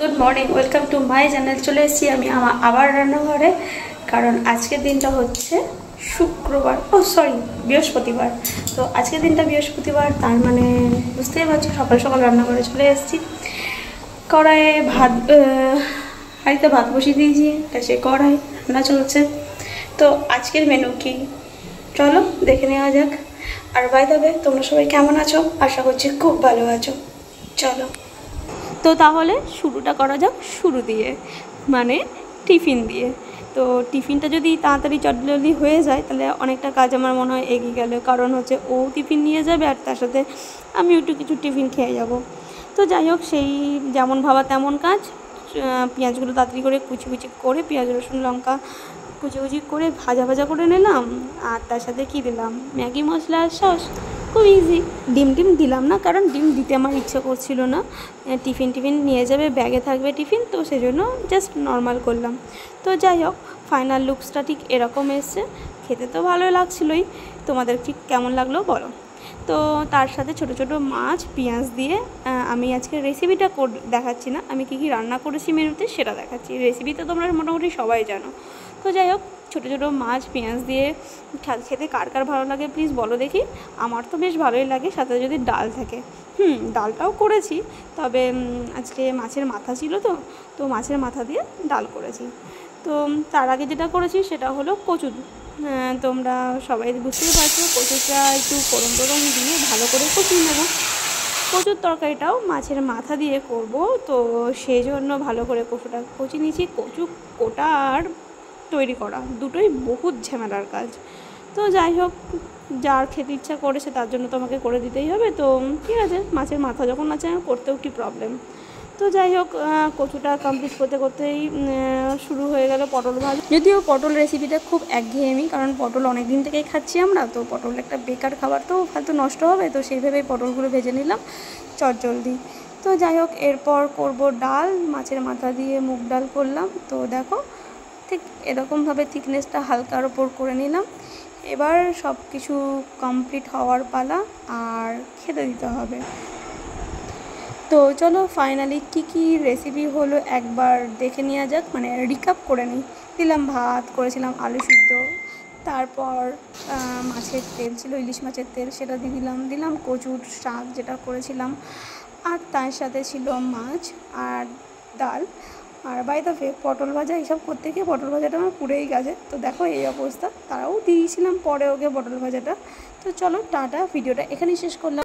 Good morning, welcome to my channel. চলে এসেছি আমি আবার রান্নাঘরে, কারণ আজকের দিনটা হচ্ছে শুক্রবার, বৃহস্পতিবার। তো আজকের দিনটা বৃহস্পতিবার, তার মানে বুঝতেই পারছো সকাল সকাল রান্নাঘরে চলে এসেছি। কড়াইয়ে হাঁড়িতে ভাত বসিয়ে দিয়েছি, সে কড়াই রান্না চলছে। তো আজকের মেনু কি চলো দেখে নেওয়া যাক। আর বাই দ্য ওয়ে, তোমরা সবাই কেমন আছো? আশা করছি খুব ভালো আছো। চলো তো তাহলে শুরুটা করা যাক শুরু দিয়ে, মানে টিফিন দিয়ে। তো টিফিনটা যদি তাড়াতাড়ি চটজলদি হয়ে যায় তাহলে অনেকটা কাজ আমার মনে হয় এগিয়ে গেল, কারণ হচ্ছে ও টিফিন নিয়ে যাবে আর তার সাথে আমি একটু কিছু টিফিন খেয়ে যাব। তো যাই হোক, সেই যেমন ভাবা তেমন কাজ। পেঁয়াজগুলো তাড়াতাড়ি করে কুচি কুচি করে, পেঁয়াজ রসুন লঙ্কা কুচি কুচি করে ভাজা ভাজা করে নিলাম। আর তার সাথে কী দিলাম, ম্যাগি মশলা আর সস। খুব ইজি। ডিম দিলাম না, কারণ ডিম দিতে আমার ইচ্ছে করছিল না। টিফিন নিয়ে যাবে, ব্যাগে থাকবে টিফিন, তো সেজন্য জাস্ট নর্মাল করলাম। তো যাই হোক, ফাইনাল লুকসটা ঠিক এরকম এসছে। খেতে তো ভালোই লাগছিলোই, তোমাদের ঠিক কেমন লাগলো বলো। তো তার সাথে ছোট ছোট মাছ পেঁয়াজ দিয়ে, আমি আজকে রেসিপিটা দেখাচ্ছি না, আমি কী রান্না করেছি মেনুতে সেটা দেখাচ্ছি। রেসিপি তো তোমরা মোটামুটি সবাই জানো। তো যাই হোক, ছোটো ছোটো মাছ পেঁয়াজ দিয়ে খেতে কার কার ভালো লাগে প্লিজ বলো দেখি। আমার তো বেশ ভালোই লাগে, সাথে যদি ডাল থাকে। ডালটাও করেছি, তবে আজকে মাছের মাথা ছিল, তো মাছের মাথা দিয়ে ডাল করেছি। তো তার আগে যেটা করেছি সেটা হলো কচু। তোমরা সবাই বুঝতেই পারছো, কচুটা একটু গরম দিয়ে ভালো করে কষিয়ে নেব। কচুর তরকারিটাও মাছের মাথা দিয়ে করব, তো সেই জন্য ভালো করে কচুটা কষিয়ে নিয়েছি। কচু কোটা আর তৈরি করা দুটোই বহুত ঝামেলার কাজ। তো যাই হোক, যার খেতে ইচ্ছা করেছে তার জন্য তো আমাকে করে দিতেই হবে। তো ঠিক আছে, মাছের মাথা যখন আছে করতেও কি প্রবলেম। তো যাই হোক, কচুটা কমপ্লিট করতেই শুরু হয়ে গেল পটল ভাজা। যদিও পটল রেসিপিটা খুব একঘেয়েমি, কারণ পটল অনেক দিন থেকেই খাচ্ছি আমরা, তো পটল একটা বেকার খাবার, তো ফালতু নষ্ট হবে, তো সেইভাবেই পটলগুলো ভেজে নিলাম চটজলদি। তো যাই হোক, এরপর করব ডাল, মাছের মাথা দিয়ে মুগ ডাল করলাম। তো দেখো, ঠিক এরকমভাবে থিকনেসটা হালকার ওপর করে নিলাম। এবার সব কিছু কমপ্লিট হওয়ার পালা, আর খেতে দিতে হবে। তো চলো ফাইনালি কী রেসিপি হলো একবার দেখে নেওয়া যাক, মানে রিক্যাপ করে নিই। দিলাম ভাত, করেছিলাম আলু সিদ্ধ, তারপর মাছের তেল ছিল, ইলিশ মাছের তেল, সেটা দিলাম কচুর শাক যেটা করেছিলাম, আর তার সাথে ছিল মাছ আর ডাল। আর বাই দ্য ওয়ে, পটল ভাজা এইসব করতে গিয়ে পটল ভাজাটা আমার পুড়েই গেছে। তো দেখো এই অবস্থা, তারাও দিয়েছিলাম পরে ওকে পটল ভাজাটা। তো চলো টাটা, ভিডিওটা এখানেই শেষ করলাম।